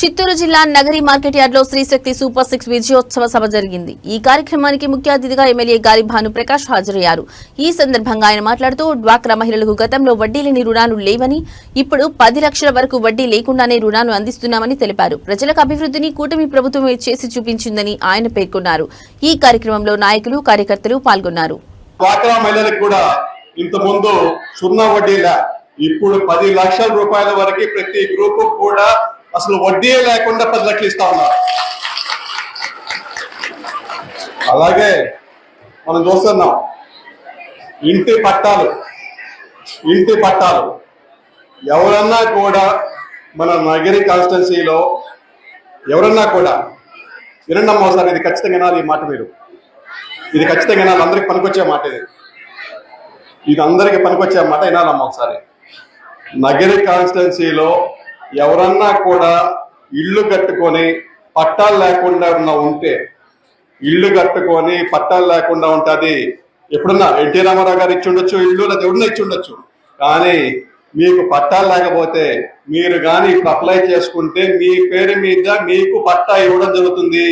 చిత్తూరు జిల్లా Nagari market yard లో Sri Shakti super 6 విజయోత్సవ సభ జరిగింది। ఈ కార్యక్రమానికి ముఖ్య అతిథిగా ఎమ్మెల్యే గారి భానుప్రకాష్ హాజరయ్యారు। ఈ సందర్భంగా ఆయన మాట్లాడుతూ డ్వాక్రా మహిళలకు గతంలో వడ్డీ లేని రుణాలు లేవని, ఇప్పుడు 10 లక్షల వరకు వడ్డీ లేకుండానే రుణాలు అందిస్తున్నామని తెలిపారు। ప్రజలకు అభివృద్ధిని కూటమి ప్రభుత్వమే చేసి చూపించిందని ఆయన పేర్కొన్నారు। ఈ కార్యక్రమంలో నాయకులు కార్యకర్తలు పాల్గొన్నారు। డ్వాక్రా మహిళలకు కూడా ఇంతకుముందు సున్నా వడ్డీలా ఇప్పుడు 10 లక్షల రూపాయల వరకు ప్రతి గ్రూపు కూడా అసలు వడ్డీ లేకుండా 10 లక్షలు ఇస్తా ఉన్నారు। అలాగే మనం చూస్తున్నాం ఇంటి పట్టాలు ఎవరన్నా కూడా మన నగరి కాన్స్టిట్యున్సీలో ఎవరన్నా కూడా వినండమ్మా సార్, ఇది ఖచ్చితంగా వినాలి ఈ మాట, మీరు ఇది ఖచ్చితంగా వినాలి, అందరికి పనికొచ్చే మాట, ఇది అందరికి పనికొచ్చే మాట వినాలమ్మా ఒకసారి। నగరి కాన్స్టిట్యున్సీలో ఎవరన్నా కూడా ఇల్లు కట్టుకొని పట్టాలు లేకుండా ఉంటే అది ఎప్పుడన్నా ఎన్టీ రామారావు గారు ఇచ్చి ఉండొచ్చు ఇల్లు, లేదా ఎవరన్నా ఇచ్చి ఉండొచ్చు, కానీ మీకు పట్టాలు లేకపోతే మీరు కానీ ఇప్పుడు అప్లై చేసుకుంటే మీ పేరు మీద మీకు పట్టా ఇవ్వడం జరుగుతుంది।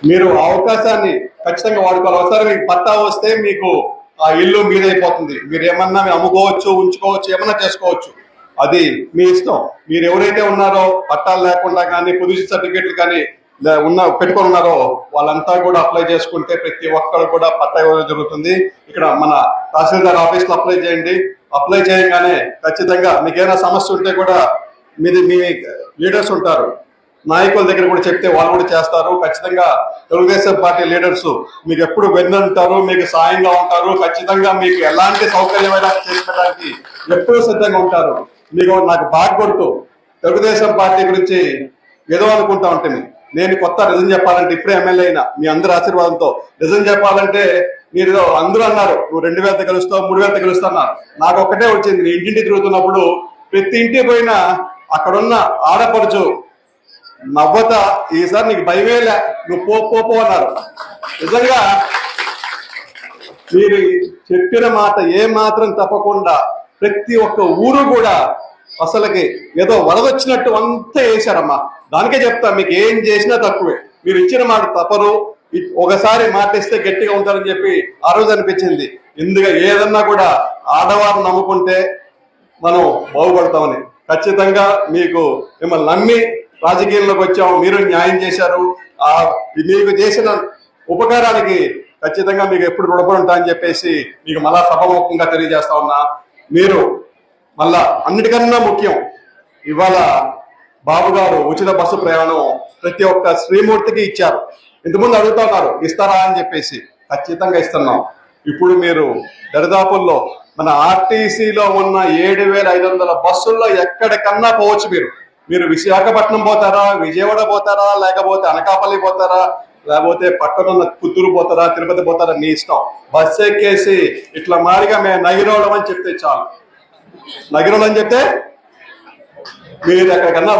మీరు అవకాశాన్ని ఖచ్చితంగా వాడుకోవాలి। ఒకసారి మీకు పట్టా వస్తే మీకు ఆ ఇల్లు మీదైపోతుంది, మీరు ఏమన్నా అమ్ముకోవచ్చు, ఉంచుకోవచ్చు, ఏమన్నా చేసుకోవచ్చు, అది మీ ఇష్టం। మీరు ఎవరైతే ఉన్నారో పట్టాలు లేకుండా కానీ పొజిషన్ సర్టిఫికేట్లు కానీ పెట్టుకొని ఉన్నారో వాళ్ళంతా కూడా అప్లై చేసుకుంటే ప్రతి ఒక్కరు కూడా పట్టా ఇవ్వడం జరుగుతుంది। ఇక్కడ మన తహసీల్దార్ ఆఫీస్ లో అప్లై చేయండి, అప్లై చేయగానే ఖచ్చితంగా మీకు ఏదైనా సమస్య ఉంటే కూడా మీ లీడర్స్ ఉంటారు, నాయకుల దగ్గర కూడా చెప్తే వాళ్ళు కూడా చేస్తారు। ఖచ్చితంగా తెలుగుదేశం పార్టీ లీడర్స్ మీకు ఎప్పుడు వెన్నంటారు, మీకు సాయంగా ఉంటారు, ఖచ్చితంగా మీకు ఎలాంటి సౌకర్యమైనా చేసుకోవడానికి ఎప్పుడూ సిద్ధంగా ఉంటారు। మీకు నాకు బాగా కొడుతూ తెలుగుదేశం పార్టీ గురించి ఏదో అనుకుంటా ఉంటుంది, నేను కొత్త నిజం చెప్పాలంటే ఇప్పుడే ఎమ్మెల్యే అయినా మీ అందరి ఆశీర్వాదంతో నిజం చెప్పాలంటే మీరు అందరూ అన్నారు నువ్వు 2000 గెలుస్తావు 3000 గెలుస్తావు అన్నారు, నాకు ఒక్కటే వచ్చింది, నేను ఇంటింటి తిరుగుతున్నప్పుడు ప్రతి ఇంటికి పోయినా అక్కడున్న ఆడపడుచు నవ్వత ఈసారి నీకు భయమేలే నువ్వు పో అన్నారు। నిజంగా మీరు చెప్పిన మాట ఏ మాత్రం తప్పకుండా ప్రతి ఒక్క ఊరు కూడా అసలుకి ఏదో వరదొచ్చినట్టు అంతా వేశారమ్మా। దానికే చెప్తా, మీకు ఏం చేసినా తక్కువే, మీరు ఇచ్చిన మాట తప్పరు, ఒకసారి మాట ఇస్తే గట్టిగా ఉంటారని చెప్పి ఆ రోజు అనిపించింది। ఎందుకు ఏదన్నా కూడా ఆడవారిని నమ్ముకుంటే మనం బాగుపడతామని ఖచ్చితంగా మీకు మిమ్మల్ని నమ్మి రాజకీయంలోకి వచ్చాము, మీరు న్యాయం చేశారు, మీకు చేసిన ఉపకారానికి ఖచ్చితంగా మీకు ఎప్పుడు రుణపడి ఉంటా అని చెప్పేసి మీకు మళ్ళా సభముఖంగా తెలియజేస్తా ఉన్నా। మీరు మళ్ళా అన్నిటికన్నా ముఖ్యం, ఇవాళ బాబు గారు ఉచిత బస్సు ప్రయాణం ప్రతి ఒక్క శ్రీమూర్తికి ఇచ్చారు, ఇంతకుముందు అడుగుతా ఉన్నారు ఇస్తారా అని చెప్పేసి, ఖచ్చితంగా ఇస్తున్నాం। ఇప్పుడు మీరు దరిదాపుల్లో మన ఆర్టీసీలో ఉన్న 7500 బస్సుల్లో ఎక్కడికన్నా పోవచ్చు, మీరు విశాఖపట్నం పోతారా, విజయవాడ పోతారా, లేకపోతే అనకాపల్లి పోతారా, లేకపోతే పక్కనున్న పుత్తూరు పోతారా, తిరుపతి పోతారా, మీ ఇష్టం। బస్సు ఎక్కేసి ఇట్లా మారిగా మేము నగిరోళం అని చెప్తే చాలు, నగిరోళం అని చెప్తే మీరు ఎక్కడికన్నా